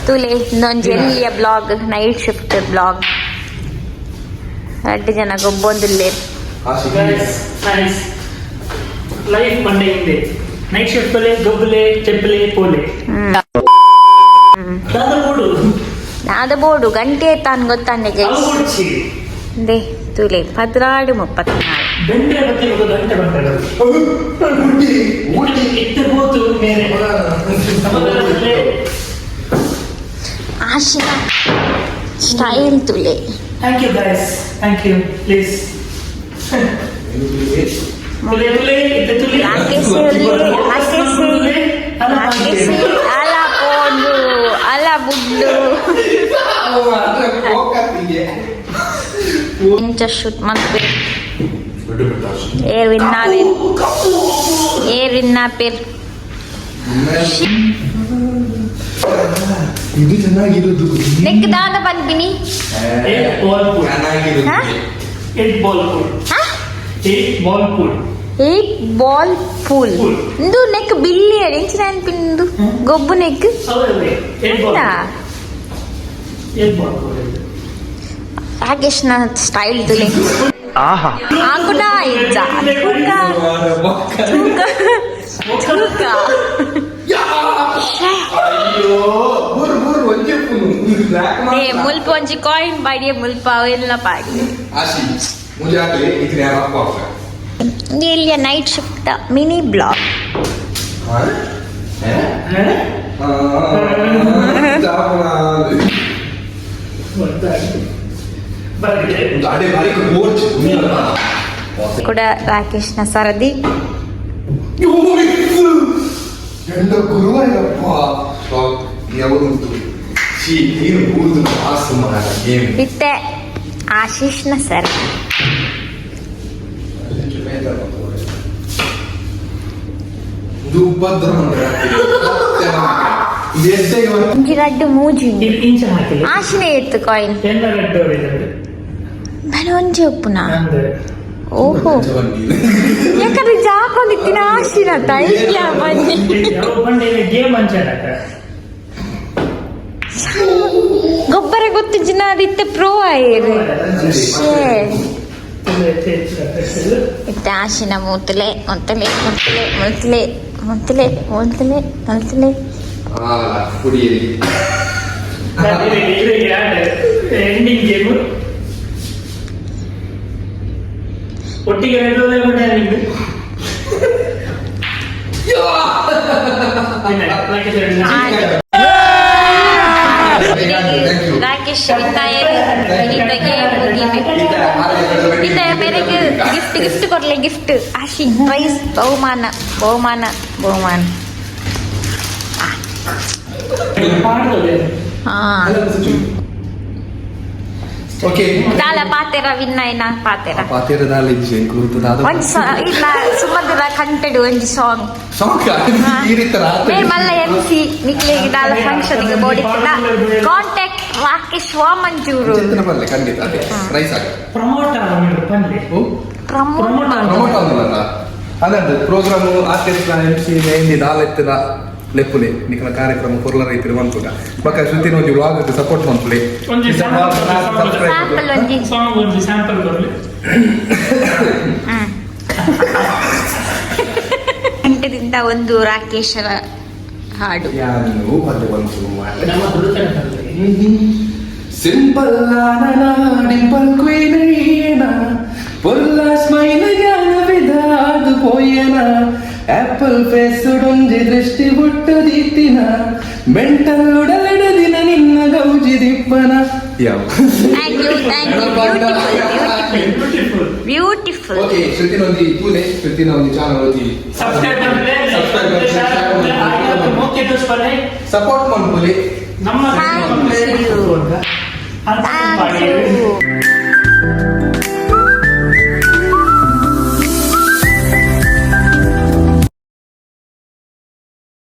ತುಲೆ ಇನ್ನೊಂದು ಜೆಲ್ಲಿಯ blog night shift blog 2 ಜನ ಗೊಬ್ಬೊಂದುಲ್ಲೆ life Monday ಹಿಂದೆ ನೈಟ್ ಶಿಫ್ಟ್ ಬಲೆ ಗೊಬ್ಬಲೆ ಚೆಪ್ಪಲೆ ಪೋಲೆ ನಾದ ಬೋಡು ಗಂಟೆ ತಾನು ಗೊತ್ತಾಂಡೆ ದೇ ತುಲೆ 14:34 ಬೆಂಡೆ ಬತ್ತಿ ಗಂಟೆ ಬಂಟಗಳು ಇತ್ತು ಹೋತು ಮೇರೆ ಆಶಿನ ಸ್ಟೈಲ್ ತುಲೆ thank you guys thank you please ತುಲೆ ತುಲೆ ಇತ್ತು ತುಲೆ ಹಾಕಿಸಿ ಅಲ ಪೋಂಡು ಅಲ ಬುಡ್ಡು ಇಂಚ ಶೂಟ್ ಮಾಡ್ಬೇಕು ಏರ್ ವಿನ್ನಾಪೇರ್ ಇದು ಚೆನ್ನಾಗಿರೋದು ನೆಕ್ ದಾದ ಬಂದ್ಬಿನಿ 8 ಬಾಲ್ ಪೂಲ್ ಇಂದು ನೆಕ್ ಬಿಲ್ಲಿ ಎಂಚಿನ ಅನ್ಪಿಂದು ಗೊಬ್ಬು ನೆಕ್ ರಾಕೇಶ್ನ ಸ್ಟೈಲ್ ತುಲೆ ಆಗುಣ ಇಜ್ಜ ಚೂಕ ಏ ಮುಲ್ಪ ಒಂಜಿ ಕಾಯಿನ್ ಬಾಡಿಯ ಮುಲ್ಪ ಅವೆಲ್ಲ ಪಾಡಿ ಇಲ್ಲಿಯ ನೈಟ್ ಶಿಫ್ಟ್ ಮಿನಿ ಬ್ಲಾಗ್ ಕೂಡ ರಾಕೇಶ್ನ ಸರದಿ ಬಿತ್ತೆ ಆಶೀಶ್ನ ಸರದಿ ರಡ್ಡು ಮೂಜಿ ಆಶಿನೇ ಎತ್ತು ಕಾಯಿನ್ ನಾನು ಒಂಜಿ ಒಪ್ಪುನ ಓಹೋ ಯಾಕಂದ್ರೆ ಜಾಕೊಂಡಿತ್ತಿನ ಆಶಿನ ತೈಲ ಬನ್ನಿ ಗೊಬ್ಬರ ಗೊತ್ತು ಜನ ಅದಿತ್ತ ಪ್ರೋ ಆಯ್ರು ಇತ್ತೆ ಆಶಿನ ಮೂತಲೆ ಮೊತ್ತಲೆ ಮೊತ್ತಲೆ ಮೊತ್ತಲೆ ಮೊತ್ತಲೆ ಮೊತ್ತಲೆ ಮೊತ್ತಲೆ ಎಂಡಿಂಗ್ ಗೇಮ್ ಒಟ್ಟಿಗೆ ರಾಕೇಶ್ ಮೇರೆಗೆ ಗಿಫ್ಟ್ ಕೊಡ್ಲೆ ಗಿಫ್ಟ್ ಆಶಿ ಪ್ರೈಸ್ ಬಹುಮಾನ ದಾಲ ಪಾತೆರ ವಿನ್ನೈನ ಪಾತೆರ ದಾಲ ಇಲ್ಲ ಸುಮಧುರ ಕಂಟೆಡ್ ಒಂಜಿ ಸಾಂಗ್ ಮಲ್ಲ MC ನಿಕ್ಲೆಗೆ ದಾಲ ಫಂಕ್ಷನ್ ಗೆ ಬೋಡಿತ್ತಿನ ಕಾಂಟ್ಯಾಕ್ಟ್ ರಾಕೇಶ್ ವಾಮಂಜೂರು ಅದಂತ ಪ್ರೋಗ್ರಾಮ್ ಆರ್ಕೆಸ್ಟ್ರಾ MC ಮೆಹಂದಿ ದಾಲ ಎತ್ತಿನ ಲೆಪ್ಪುಲೆ ನಿಖಲ ಕಾರ್ಯಕ್ರಮ ಪೊರ್ಲ ರೈತರು ಮಂತುಗ ಬಕ ಶ್ರುತಿನ ಒಂಜಿ ವ್ಲಾಗ್ ಸಪೋರ್ಟ್ ಮಂತುಲೆ ಅಂಟದಿಂದ ಒಂದು ರಾಕೇಶರ ಹಾಡು ಸಿಂಪಲ್ ಡಿಂಪಲ್ ಕ್ವೀನ್ ಪೊರ್ಲ ಸ್ಮೈಲ್ ಜ್ಞಾನವಿದಾದು ಪೋಯನ ಆಪಲ್ ಫೇಸ್ ಡೊಂಜಿ ದೃಷ್ಟಿ ಬುಟ್ಟು ದೀತಿನ ಮೆಂಟಲ್ ಉಡಲಿಡದಿನ ನಿನ್ನ ಗೌಜಿ ದಿಪ್ಪನ ಬ್ಯೂಟಿಫುಲ್ ಶ್ರುತಿನ ಒಂಜಿ ತೂಲೆ ಶ್ರುತಿನ ಒಂಜಿ ಚಾನಲ್ ಒಂಜಿ ಸಪೋರ್ಟ್ ಮಾಡ್ಕೊಳ್ಳಿ ನಮ್ಮ